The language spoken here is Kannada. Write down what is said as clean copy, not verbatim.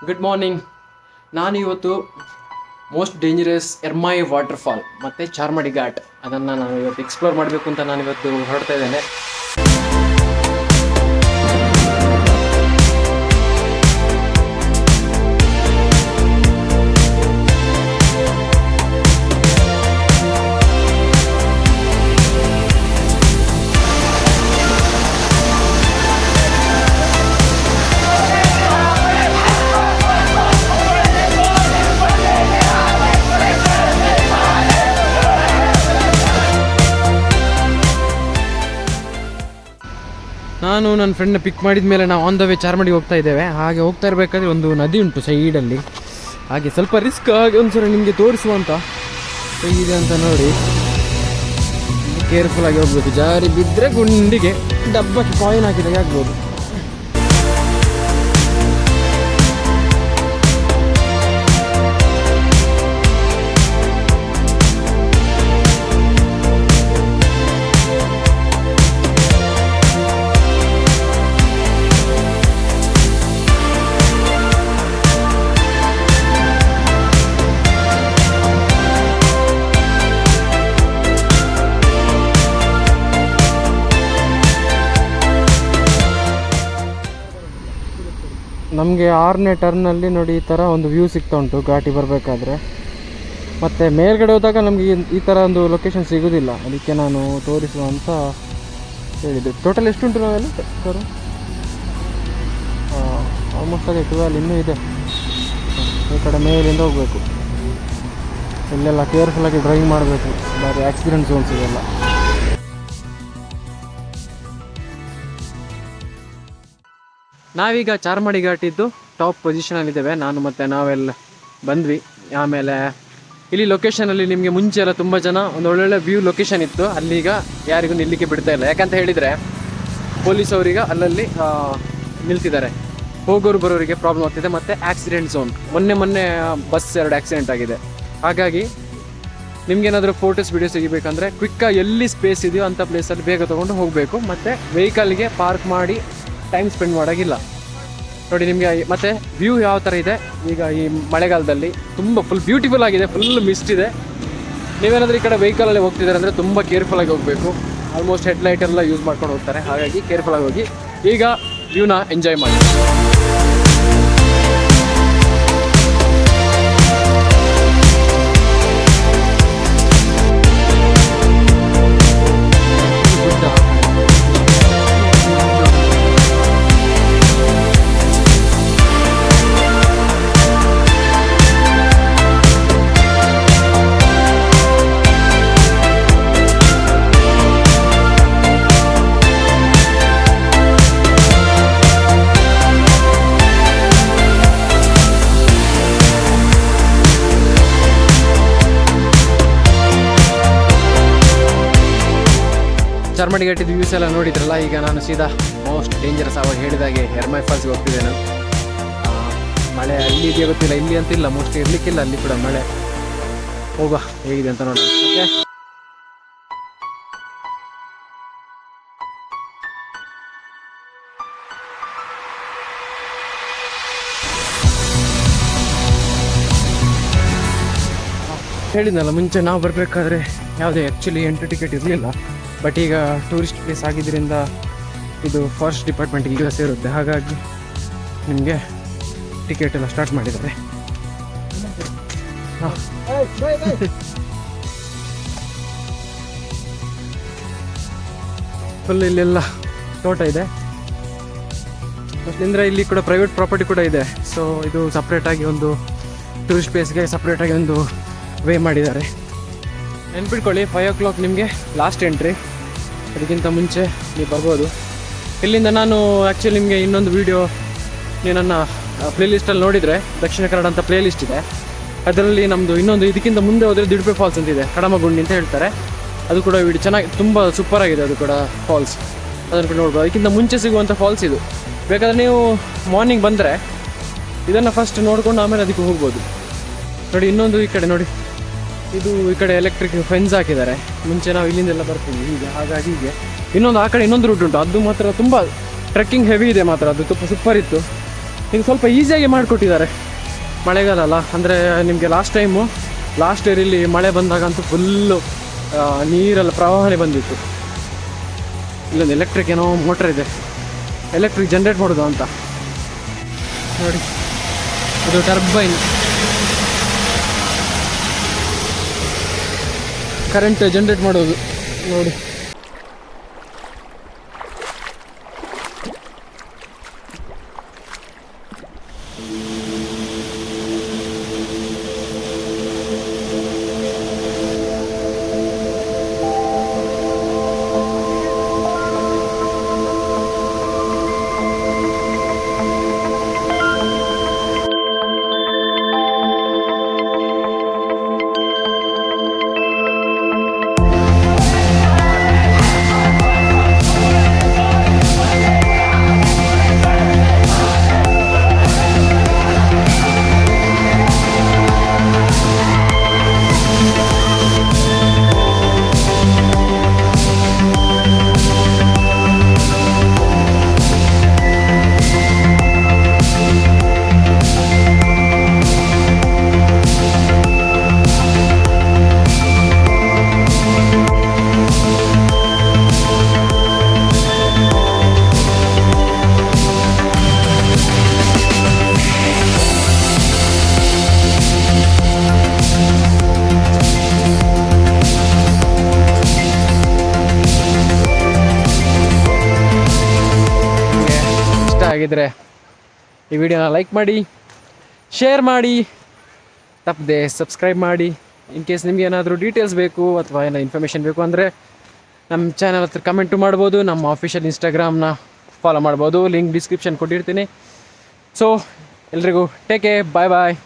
Good morning. ನಾನು ಇವತ್ತು ಮೋಸ್ಟ್ ಡೇಂಜರಸ್ ಎರ್ಮೈ ವಾಟರ್ಫಾಲ್ ಮತ್ತು ಚಾರ್ಮಡಿ ಘಾಟ್ ಅದನ್ನು ನಾನು ಇವತ್ತು ಎಕ್ಸ್ಪ್ಲೋರ್ ಮಾಡಬೇಕು ಅಂತ ನಾನು ಇವತ್ತು ಹೊರಡ್ತಾ ಇದ್ದೇನೆ. ನಾನು ನನ್ನ ಫ್ರೆಂಡ್ನ ಪಿಕ್ ಮಾಡಿದ ಮೇಲೆ ನಾವು ಆನ್ ದ ವೇ ಚಾರ್ಮಡಿಗೆ ಹೋಗ್ತಾ ಇದ್ದೇವೆ. ಹಾಗೆ ಹೋಗ್ತಾ ಇರಬೇಕಾದ್ರೆ ಒಂದು ನದಿ ಉಂಟು ಸೈಡಲ್ಲಿ, ಹಾಗೆ ಸ್ವಲ್ಪ ರಿಸ್ಕ್. ಹಾಗೆ ಒಂದ್ಸಲ ನಿಮಗೆ ತೋರಿಸುವಂತ ಹೇಗಿದೆ ಅಂತ ನೋಡಿ, ಕೇರ್ಫುಲ್ ಆಗಿ ಹೋಗ್ಬೇಕು. ಜಾರಿ ಬಿದ್ದರೆ ಗುಂಡಿಗೆ ಡಬ್ಬಕ್ಕೆ ಕಾಯಿನ್ ಹಾಕಿದಾಗೆ ಆಗ್ಬೋದು. ನಮಗೆ 6ನೇ ಟರ್ನಲ್ಲಿ ನೋಡಿ ಈ ಥರ ಒಂದು ವ್ಯೂ ಸಿಗ್ತಾ ಉಂಟು ಘಾಟಿ ಬರಬೇಕಾದ್ರೆ. ಮತ್ತು ಮೇಲ್ಗಡೆ ಹೋದಾಗ ನಮಗೆ ಈ ಥರ ಒಂದು ಲೊಕೇಶನ್ ಸಿಗೋದಿಲ್ಲ, ಅದಕ್ಕೆ ನಾನು ತೋರಿಸುವ ಅಂತ ಹೇಳಿದ್ದೆ. ಟೋಟಲ್ ಎಷ್ಟುಂಟು ನಾವೆಲ್ಲ ಸರ್? ಆಲ್ಮೋಸ್ಟ್ ಅದೇ 12 ಇನ್ನೂ ಇದೆ. ಈ ಕಡೆ ಮೇಲಿಂದ ಹೋಗಬೇಕು. ಇಲ್ಲೆಲ್ಲ ಕೇರ್ಫುಲ್ಲಾಗಿ ಡ್ರೈವಿಂಗ್ ಮಾಡಬೇಕು, ಬಾರಿ ಆಕ್ಸಿಡೆಂಟ್ ಝೋನ್ಸ್ ಇದೆಲ್ಲ. ನಾವೀಗ ಚಾರ್ಮಡಿ ಘಾಟಿದ್ದು ಟಾಪ್ ಪೊಸಿಷನಲ್ಲಿದ್ದೇವೆ. ನಾನು ಮತ್ತು ನಾವೆಲ್ಲ ಬಂದ್ವಿ. ಆಮೇಲೆ ಇಲ್ಲಿ ಲೊಕೇಶನಲ್ಲಿ ನಿಮಗೆ ಮುಂಚೆ ಎಲ್ಲ ತುಂಬ ಜನ ಒಂದು ಒಳ್ಳೊಳ್ಳೆ ವ್ಯೂ ಲೊಕೇಶನ್ ಇತ್ತು, ಅಲ್ಲೀಗ ಯಾರಿಗೂ ನಿಲ್ಲಿಕ್ಕೆ ಬಿಡ್ತಾ ಇಲ್ಲ. ಯಾಕಂತ ಹೇಳಿದರೆ ಪೊಲೀಸ್ ಅವರಿಗೆ ಅಲ್ಲಲ್ಲಿ ನಿಲ್ತಿದ್ದಾರೆ. ಹೋಗೋರು ಬರೋರಿಗೆ ಪ್ರಾಬ್ಲಮ್ ಆಗ್ತಿದೆ. ಮತ್ತು ಆಕ್ಸಿಡೆಂಟ್ ಝೋನ್, ಮೊನ್ನೆ ಬಸ್ 2 ಆಕ್ಸಿಡೆಂಟ್ ಆಗಿದೆ. ಹಾಗಾಗಿ ನಿಮ್ಗೇನಾದರೂ ಫೋಟೋಸ್ ವೀಡಿಯೋಸ್ ತೆಗಿಬೇಕಂದ್ರೆ ಕ್ವಿಕ್ಕಾಗಿ ಎಲ್ಲಿ ಸ್ಪೇಸ್ ಇದೆಯೋ ಅಂಥ ಪ್ಲೇಸಲ್ಲಿ ಬೇಗ ತೊಗೊಂಡು ಹೋಗಬೇಕು. ಮತ್ತು ವೆಹಿಕಲ್ಗೆ ಪಾರ್ಕ್ ಮಾಡಿ ಟೈಮ್ ಸ್ಪೆಂಡ್ ಮಾಡೋಕ್ಕಿಲ್ಲ. ನೋಡಿ ನಿಮಗೆ ಮತ್ತು ವ್ಯೂ ಯಾವ ಥರ ಇದೆ ಈಗ ಈ ಮಳೆಗಾಲದಲ್ಲಿ, ತುಂಬ ಫುಲ್ ಬ್ಯೂಟಿಫುಲ್ ಆಗಿದೆ. ಫುಲ್ ಮಿಸ್ಟ್ ಇದೆ. ನೀವೇನಾದರೂ ಈ ಕಡೆ ವೆಹಿಕಲಲ್ಲಿ ಹೋಗ್ತಿದ್ದಾರೆ ಅಂದರೆ ತುಂಬ ಕೇರ್ಫುಲ್ಲಾಗಿ ಹೋಗಬೇಕು. ಆಲ್ಮೋಸ್ಟ್ ಹೆಡ್ಲೈಟ್ ಎಲ್ಲ ಯೂಸ್ ಮಾಡ್ಕೊಂಡು ಹೋಗ್ತಾರೆ, ಹಾಗಾಗಿ ಕೇರ್ಫುಲ್ಲಾಗಿ ಹೋಗಿ ಈಗ ವ್ಯೂನ ಎಂಜಾಯ್ ಮಾಡಿ. ಚಾರ್ಮಡಿ ಘಾಟಿದ ವ್ಯೂಸ್ ಎಲ್ಲ ನೋಡಿದ್ರಲ್ಲ. ಈಗ ನಾನು ಸೀದಾ ಮೋಸ್ಟ್ ಡೇಂಜರಸ್ ಆವಾಗ ಹೇಳಿದಾಗೆ ಎರ್ಮೈ ಫಾಲ್ಸ್ಗೆ ಹೋಗ್ತಿದ್ದೆ ನಾನು. ಮಳೆ ಅಲ್ಲಿ ಇದೆಯಾ ಗೊತ್ತಿಲ್ಲ, ಇಲ್ಲಿ ಅಂತಿಲ್ಲ, ಮೋಸ್ಟ್ಲಿ ಇರಲಿಕ್ಕಿಲ್ಲ ಅಲ್ಲಿ ಕೂಡ ಮಳೆ. ಹೋಗುವ ಹೇಗಿದೆ ಅಂತ ನೋಡೋಣ. ಓಕೆ, ಹೇಳಿದ್ನಲ್ಲ ಮುಂಚೆ ನಾವು ಬರಬೇಕಾದ್ರೆ ಯಾವುದೇ ಆ್ಯಕ್ಚುಲಿ ಎಂಟ್ರಿ ಟಿಕೆಟ್ ಇರಲಿಲ್ಲ. ಬಟ್ ಈಗ ಟೂರಿಸ್ಟ್ ಪ್ಲೇಸ್ ಆಗಿದ್ದರಿಂದ ಇದು ಫಾರೆಸ್ಟ್ ಡಿಪಾರ್ಟ್ಮೆಂಟ್ಗೆ ಈಗ ಸೇರುತ್ತೆ. ಹಾಗಾಗಿ ನಿಮಗೆ ಟಿಕೆಟ್ ಎಲ್ಲ ಸ್ಟಾರ್ಟ್ ಮಾಡಿದ್ದಾರೆ. ಫುಲ್ ಇಲ್ಲೆಲ್ಲ ತೋಟ ಇದೆ. ಮತ್ತಂದರೆ ಇಲ್ಲಿ ಕೂಡ ಪ್ರೈವೇಟ್ ಪ್ರಾಪರ್ಟಿ ಕೂಡ ಇದೆ. ಸೊ ಇದು ಸಪ್ರೇಟಾಗಿ ಒಂದು ಟೂರಿಸ್ಟ್ ಪ್ಲೇಸ್ಗೆ ಸಪ್ರೇಟಾಗಿ ಒಂದು ವೇ ಮಾಡಿದ್ದಾರೆ. ನೆನ್ಪಿಟ್ಕೊಳ್ಳಿ, 5 o'clock ನಿಮಗೆ ಲಾಸ್ಟ್ ಎಂಟ್ರಿ. ಅದಕ್ಕಿಂತ ಮುಂಚೆ ನೀವು ಬರ್ಬೋದು. ಇಲ್ಲಿಂದ ನಾನು ಆ್ಯಕ್ಚುಲಿ ನಿಮಗೆ ಇನ್ನೊಂದು ವೀಡಿಯೋ ನೀವು ನನ್ನ ಪ್ಲೇಲಿಸ್ಟಲ್ಲಿ ನೋಡಿದರೆ, ದಕ್ಷಿಣ ಕನ್ನಡ ಅಂತ ಪ್ಲೇಲಿಸ್ಟ್ ಇದೆ. ಅದರಲ್ಲಿ ನಮ್ಮದು ಇನ್ನೊಂದು ಇದಕ್ಕಿಂತ ಮುಂದೆ ಹೋದರೆ ದಿಡ್ಪೆ ಫಾಲ್ಸ್ ಅಂತಿದೆ, ಕಡಮಗುಂಡಿ ಅಂತ ಹೇಳ್ತಾರೆ. ಅದು ಕೂಡ ವೀಡಿಯೋ ಚೆನ್ನಾಗಿ, ತುಂಬ ಸೂಪರಾಗಿದೆ ಅದು ಕೂಡ ಫಾಲ್ಸ್. ಅದನ್ನು ಕೂಡ ನೋಡ್ಬೋದು. ಅದಕ್ಕಿಂತ ಮುಂಚೆ ಸಿಗುವಂಥ ಫಾಲ್ಸ್ ಇದು. ಬೇಕಾದರೆ ನೀವು ಮಾರ್ನಿಂಗ್ ಬಂದರೆ ಇದನ್ನು ಫಸ್ಟ್ ನೋಡಿಕೊಂಡು ಆಮೇಲೆ ಅದಕ್ಕೆ ಹೋಗ್ಬೋದು. ನೋಡಿ ಇನ್ನೊಂದು ಈ ಕಡೆ ನೋಡಿ, ಇದು ಈ ಕಡೆ ಎಲೆಕ್ಟ್ರಿಕ್ ಫೆನ್ಸ್ ಹಾಕಿದ್ದಾರೆ. ಮುಂಚೆ ನಾವು ಇಲ್ಲಿಂದೆಲ್ಲ ಬರ್ತೀವಿ ಹೀಗೆ, ಹಾಗಾಗಿ ಹೀಗೆ. ಇನ್ನೊಂದು ಆ ಕಡೆ ಇನ್ನೊಂದು ರೂಟ್ ಉಂಟು, ಅದು ಮಾತ್ರ ತುಂಬ ಟ್ರೆಕ್ಕಿಂಗ್ ಹೆವಿ ಇದೆ ಮಾತ್ರ, ಅದು ತುಂಬ ಸೂಪರ್ ಇತ್ತು. ಇದು ಸ್ವಲ್ಪ ಈಸಿಯಾಗಿ ಮಾಡಿಕೊಟ್ಟಿದ್ದಾರೆ. ಮಳೆಗಾಲ ಅಲ್ಲ, ಅಂದರೆ ನಿಮಗೆ ಲಾಸ್ಟ್ ಇಯರ್ ಇಲ್ಲಿ ಮಳೆ ಬಂದಾಗಂತೂ ಫುಲ್ಲು ನೀರೆಲ್ಲ ಪ್ರವಾಹನೇ ಬಂದಿತ್ತು. ಇಲ್ಲೊಂದು ಎಲೆಕ್ಟ್ರಿಕ್ ಏನೋ ಮೋಟ್ರ್ ಇದೆ, ಎಲೆಕ್ಟ್ರಿಕ್ ಜನ್ರೇಟ್ ಮಾಡೋದು ಅಂತ ನೋಡಿ. ಇದು ಟರ್ಬೈನ್, ಕರೆಂಟ್ ಜನ್ರೇಟ್ ಮಾಡೋದು ನೋಡಿ. ಆಗಿದ್ರೆ ಈ ವಿಡಿಯೋನ ಲೈಕ್ ಮಾಡಿ, ಶೇರ್ ಮಾಡಿ, ತಪ್ಪದೆ ಸಬ್ಸ್ಕ್ರೈಬ್ ಮಾಡಿ. ಇನ್ ಕೇಸ್ ನಿಮ್ಗೆ ಏನಾದರೂ ಡೀಟೇಲ್ಸ್ ಬೇಕು ಅಥವಾ ಏನೋ ಇನ್ಫಾರ್ಮೇಷನ್ ಬೇಕು ಅಂದರೆ ನಮ್ಮ ಚಾನಲ್ ಹತ್ರ ಕಮೆಂಟು ಮಾಡ್ಬೋದು. ನಮ್ಮ ಅಫಿಷಿಯಲ್ ಇನ್ಸ್ಟಾಗ್ರಾಮ್ನ ಫಾಲೋ ಮಾಡ್ಬೋದು, ಲಿಂಕ್ ಡಿಸ್ಕ್ರಿಪ್ಷನ್ ಕೊಟ್ಟಿರ್ತೀನಿ. ಸೊ ಎಲ್ರಿಗೂ ಟೇಕ್ ಕೇರ್, ಬಾಯ್ ಬಾಯ್.